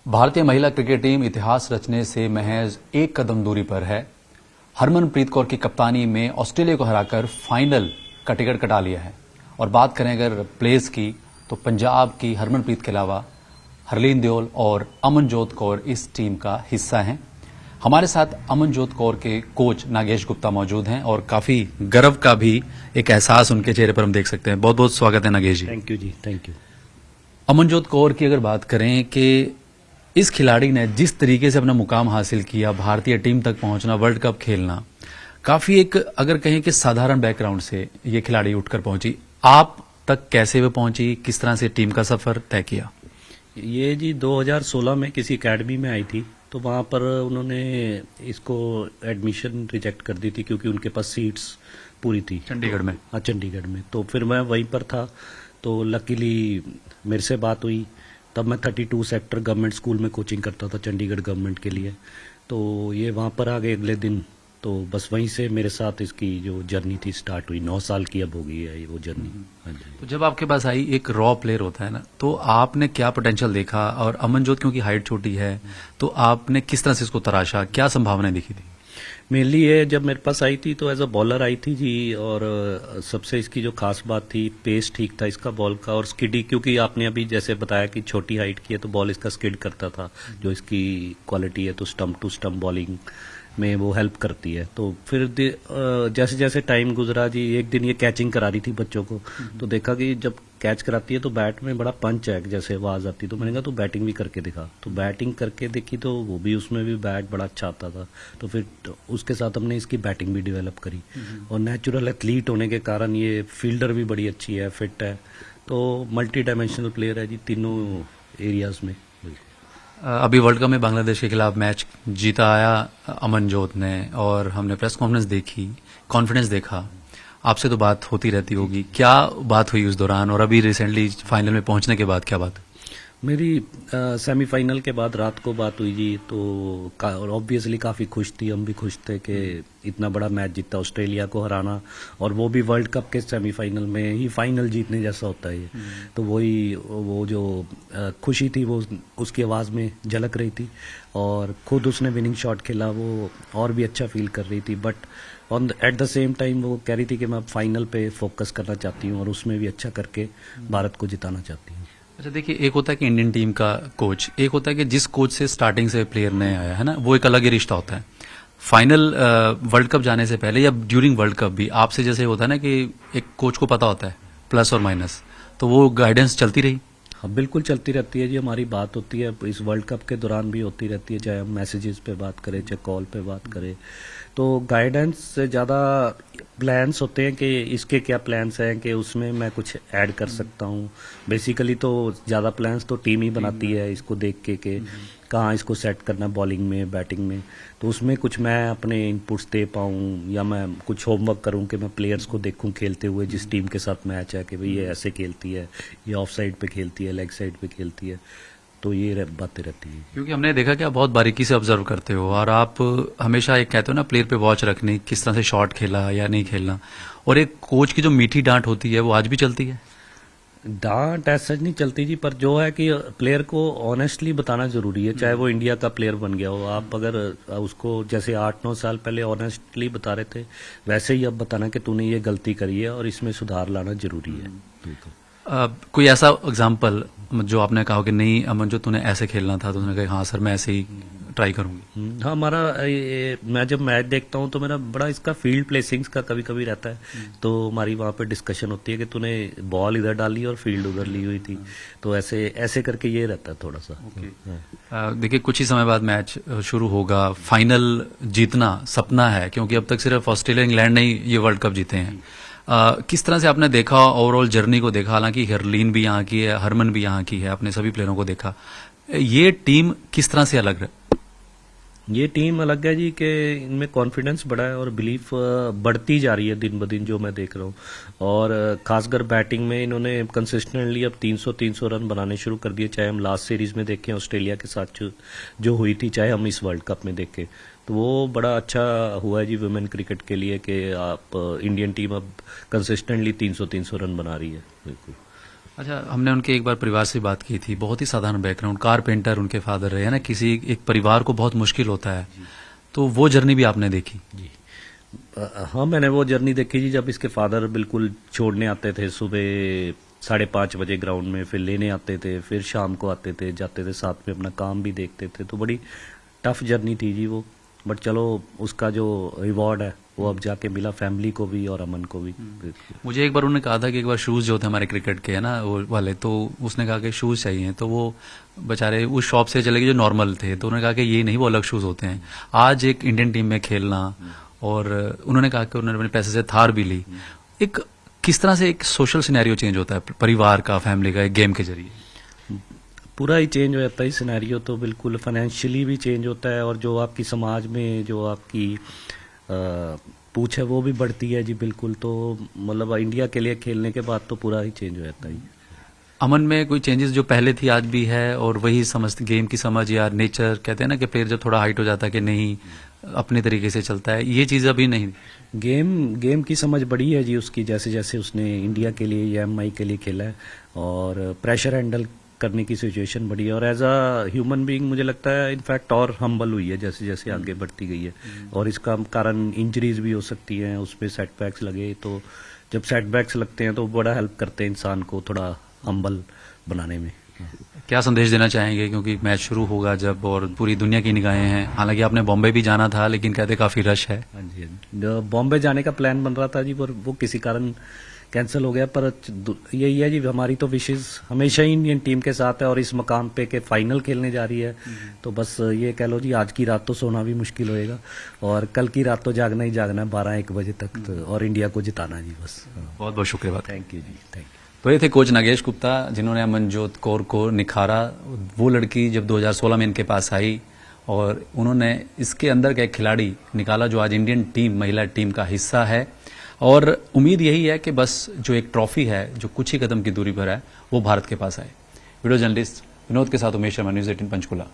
भारतीय महिला cricket team इतिहास रचने से महज एक कदम दूरी पर है। हरमनप्रीत कौर की कप्तानी में ऑस्ट्रेलिया को हराकर फाइनल का टिकट कटा लिया है। और बात करें अगर प्लेयर्स की, तो पंजाब की हरमनप्रीत के अलावा हरलीन देओल और अमनजोत कौर इस टीम का हिस्सा हैं। हमारे साथ अमनजोत कौर के कोच नागेश गुप्ता मौजूद हैं और काफी गर्व का भी एक एहसास उनके चेहरे पर हम देख सकते हैं। बहुत बहुत स्वागत है नागेश जी। थैंक यू जी, थैंक यू। अमनजोत कौर की अगर बात करें कि इस खिलाड़ी ने जिस तरीके से अपना मुकाम हासिल किया, भारतीय टीम तक पहुंचना, वर्ल्ड कप खेलना, काफी एक अगर कहें कि साधारण बैकग्राउंड से ये खिलाड़ी उठकर पहुंची। आप तक कैसे वो पहुंची, किस तरह से टीम का सफर तय किया? ये जी 2016 में किसी एकेडमी में आई थी, तो वहाँ पर उन्होंने इसको एडमिशन रिजेक्ट कर दी थी क्योंकि उनके पास सीट्स पूरी थी चंडीगढ़ में। हाँ, चंडीगढ़ में। तो फिर मैं वहीं पर था, तो लकीली मेरे से बात हुई। तब मैं 32 सेक्टर गवर्नमेंट स्कूल में कोचिंग करता था चंडीगढ़ गवर्नमेंट के लिए। तो ये वहाँ पर आ गए अगले दिन, तो बस वहीं से मेरे साथ इसकी जो जर्नी थी स्टार्ट हुई। 9 साल की अब हो गई है ये वो जर्नी। हाँ जी। तो जब आपके पास आई, एक रॉ प्लेयर होता है ना, तो आपने क्या पोटेंशियल देखा? और अमनजोत क्योंकि हाइट छोटी है, तो आपने किस तरह से इसको तराशा, क्या संभावनाएं दिखी थी? मेनली ये जब मेरे पास आई थी तो एज अ बॉलर आई थी जी। और सबसे इसकी जो खास बात थी, पेस ठीक था इसका बॉल का, और स्किडी, क्योंकि आपने अभी जैसे बताया कि छोटी हाइट की है तो बॉल इसका स्किड करता था, जो इसकी क्वालिटी है। तो स्टंप टू स्टंप बॉलिंग में वो हेल्प करती है। तो फिर जैसे जैसे टाइम गुजरा जी, एक दिन ये कैचिंग करा रही थी बच्चों को, तो देखा कि जब कैच कराती है तो बैट में बड़ा पंच है जैसे आवाज आती। तो मैंने कहा तो बैटिंग भी करके दिखा। तो बैटिंग करके देखी तो वो भी, उसमें भी बैट बड़ा अच्छा आता था। तो फिर उसके साथ हमने इसकी बैटिंग भी डेवलप करी। और नेचुरल एथलीट होने के कारण ये फील्डर भी बड़ी अच्छी है, फिट है। तो मल्टी डायमेंशनल प्लेयर है जी तीनों एरियाज में। अभी वर्ल्ड कप में बांग्लादेश के खिलाफ मैच जीता आया अमनजोत ने, और हमने प्रेस कॉन्फ्रेंस देखी, कॉन्फिडेंस देखा। आपसे तो बात होती रहती होगी, क्या बात हुई उस दौरान, और अभी रिसेंटली फाइनल में पहुंचने के बाद क्या बात? मेरी सेमीफाइनल के बाद रात को बात हुई जी। तो ऑब्वियसली काफ़ी खुश थी, हम भी खुश थे कि इतना बड़ा मैच जीता, ऑस्ट्रेलिया को हराना, और वो भी वर्ल्ड कप के सेमीफाइनल में ही। फाइनल जीतने जैसा होता है ये। तो वही वो जो खुशी थी वो उसकी आवाज़ में झलक रही थी। और खुद उसने विनिंग शॉट खेला, वो और भी अच्छा फील कर रही थी। But at the same time वो कह रही थी कि मैं फाइनल पे फोकस करना चाहती हूँ और उसमें भी अच्छा करके भारत को जिताना चाहती हूँ। अच्छा देखिए, एक होता है कि इंडियन टीम का कोच, एक होता है कि जिस कोच से स्टार्टिंग से प्लेयर नया आया है ना, वो एक अलग ही रिश्ता होता है। फाइनल वर्ल्ड कप जाने से पहले या ड्यूरिंग वर्ल्ड कप भी आपसे जैसे होता है ना कि एक कोच को पता होता है प्लस और माइनस, तो वो गाइडेंस चलती रही? हाँ, बिल्कुल चलती रहती है जी। हमारी बात होती है इस वर्ल्ड कप के दौरान भी होती रहती है, चाहे हम मैसेजेस पे बात करें चाहे कॉल पे बात करें। तो गाइडेंस से ज़्यादा प्लान्स होते हैं कि इसके क्या प्लान्स हैं, कि उसमें मैं कुछ ऐड कर सकता हूँ। बेसिकली तो ज़्यादा प्लान्स तो टीम ही बनाती है, इसको देख के कि कहाँ इसको सेट करना, बॉलिंग में, बैटिंग में। तो उसमें कुछ मैं अपने इनपुट्स दे पाऊँ, या मैं कुछ होमवर्क करूँ कि मैं प्लेयर्स को देखूँ खेलते हुए, जिस टीम के साथ मैच है, कि भाई ये ऐसे खेलती है, ये ऑफ साइड पे खेलती है, लेग साइड पे खेलती है। तो ये बातें रहती है। क्योंकि हमने देखा कि आप बहुत बारीकी से ऑब्जर्व करते हो, और आप हमेशा एक कहते हो ना प्लेयर पे वॉच रखनी, किस तरह से शॉट खेला या नहीं खेलना। और एक कोच की जो मीठी डांट होती है वो आज भी चलती है? डांट ऐसा नहीं चलती जी, पर जो है कि प्लेयर को ऑनेस्टली बताना जरूरी है। चाहे वो इंडिया का प्लेयर बन गया हो, आप अगर उसको जैसे 8-9 साल पहले ऑनेस्टली बता रहे थे, वैसे ही अब बताना कि तूने ये गलती करी है और इसमें सुधार लाना जरूरी है। बिल्कुल। कोई ऐसा एग्जाम्पल जो आपने कहा कि नहीं अमन, जो तूने ऐसे खेलना था, तो तुमने कहा हाँ सर मैं ऐसे ही ट्राई करूंगी? हाँ, हमारा मैं जब मैच देखता हूँ तो मेरा बड़ा इसका फील्ड प्लेसिंग्स का कभी कभी रहता है। तो हमारी वहाँ पे डिस्कशन होती है कि तूने बॉल इधर डाली और फील्ड उधर ली हुई थी। तो ऐसे ऐसे करके ये रहता है थोड़ा सा। देखिए, कुछ ही समय बाद मैच शुरू होगा, फाइनल जीतना सपना है, क्योंकि अब तक सिर्फ ऑस्ट्रेलिया इंग्लैंड ने ही ये वर्ल्ड कप जीते हैं। किस तरह से आपने देखा ओवरऑल जर्नी को देखा? हालांकि हरलीन भी यहाँ की है, हरमन भी यहाँ की है, आपने सभी प्लेयरों को देखा। ये टीम किस तरह से अलग है? ये टीम अलग है जी, कि इनमें कॉन्फिडेंस बढ़ा है और बिलीफ बढ़ती जा रही है दिन ब दिन, जो मैं देख रहा हूँ। और खासकर बैटिंग में इन्होंने कंसिस्टेंटली अब 300 रन बनाने शुरू कर दिए। चाहे हम लास्ट सीरीज में देखें ऑस्ट्रेलिया के साथ जो हुई थी, चाहे हम इस वर्ल्ड कप में देखें, तो वो बड़ा अच्छा हुआ है जी वुमेन क्रिकेट के लिए, कि आप इंडियन टीम अब कंसिस्टेंटली 300 रन बना रही है। बिल्कुल। अच्छा, हमने उनके एक बार परिवार से बात की थी, बहुत ही साधारण बैकग्राउंड, कारपेंटर उनके फादर रहे, है ना, किसी एक परिवार को बहुत मुश्किल होता है, तो वो जर्नी भी आपने देखी? जी। हाँ, मैंने वो जर्नी देखी जी, जब इसके फादर बिल्कुल छोड़ने आते थे सुबह 5:30 बजे ग्राउंड में, फिर लेने आते थे, फिर शाम को आते थे, जाते थे, साथ में अपना काम भी देखते थे, तो बड़ी टफ जर्नी थी जी वो। बट चलो, उसका जो रिवॉर्ड है वो अब जाके मिला फैमिली को भी और अमन को भी। मुझे एक बार उन्होंने कहा था कि एक बार शूज जो थे हमारे क्रिकेट के, है ना, वो वाले, तो उसने कहा कि शूज चाहिए, तो वो बेचारे उस शॉप से चले गए जो नॉर्मल थे, तो उन्होंने कहा कि ये नहीं, वो अलग शूज होते हैं। आज एक इंडियन टीम में खेलना, और उन्होंने कहा कि उन्होंने अपने पैसे से थार भी ली। एक किस तरह से एक सोशल सिनेरियो चेंज होता है परिवार का, फैमिली का, एक गेम के जरिए? पूरा ही चेंज हो जाता है सिनेरियो, तो बिल्कुल फाइनेंशियली भी चेंज होता है, और जो आपकी समाज में जो आपकी पूछ है वो भी बढ़ती है जी, बिल्कुल। तो मतलब इंडिया के लिए खेलने के बाद तो पूरा ही चेंज हो जाता है। अमन में कोई चेंजेस जो पहले थी आज भी है, और वही समझ, गेम की समझ या नेचर, कहते हैं ना कि प्लेयर जब थोड़ा हाइट हो जाता है कि नहीं अपने तरीके से चलता है, ये चीज़ अभी नहीं? गेम की समझ बड़ी है जी उसकी, जैसे जैसे उसने इंडिया के लिए या एमआई के लिए खेला है, और प्रेशर हैंडल करने की सिचुएशन बड़ी है, और एज अ ह्यूमन बीइंग मुझे लगता है इनफैक्ट और हम्बल हुई है जैसे जैसे आगे बढ़ती गई है। और इसका कारण इंजरीज भी हो सकती हैं, उस पर सेटबैक्स लगे, तो जब सेटबैक्स लगते हैं तो बड़ा हेल्प करते हैं इंसान को थोड़ा हम्बल बनाने में। क्या संदेश देना चाहेंगे, क्योंकि मैच शुरू होगा जब, और पूरी दुनिया की निगाहें हैं, हालांकि आपने बॉम्बे भी जाना था लेकिन कहते काफी रश है? हाँ जी, बॉम्बे जाने का प्लान बन रहा था जी, पर वो किसी कारण कैंसिल हो गया। पर यही है जी, हमारी तो विशेष हमेशा ही इंडियन टीम के साथ है, और इस मकाम पे के फाइनल खेलने जा रही है, तो बस ये कह लो जी, आज की रात तो सोना भी मुश्किल होएगा, और कल की रात तो जागना ही जागना है 12-1 बजे तक, और इंडिया को जिताना जी बस। बहुत बहुत शुक्रिया। थैंक यू जी, थैंक यू। तो ये थे कोच नागेश गुप्ता, जिन्होंने अमनजोत कौर को निखारा। वो लड़की जब 2016 में इनके पास आई, और उन्होंने इसके अंदर का एक खिलाड़ी निकाला जो आज इंडियन टीम, महिला टीम का हिस्सा है। और उम्मीद यही है कि बस जो एक ट्रॉफी है जो कुछ ही कदम की दूरी पर है, वो भारत के पास आए। वीडियो जर्नलिस्ट विनोद के साथ उमेश शर्मा, न्यूज़ 18 पंचकुला।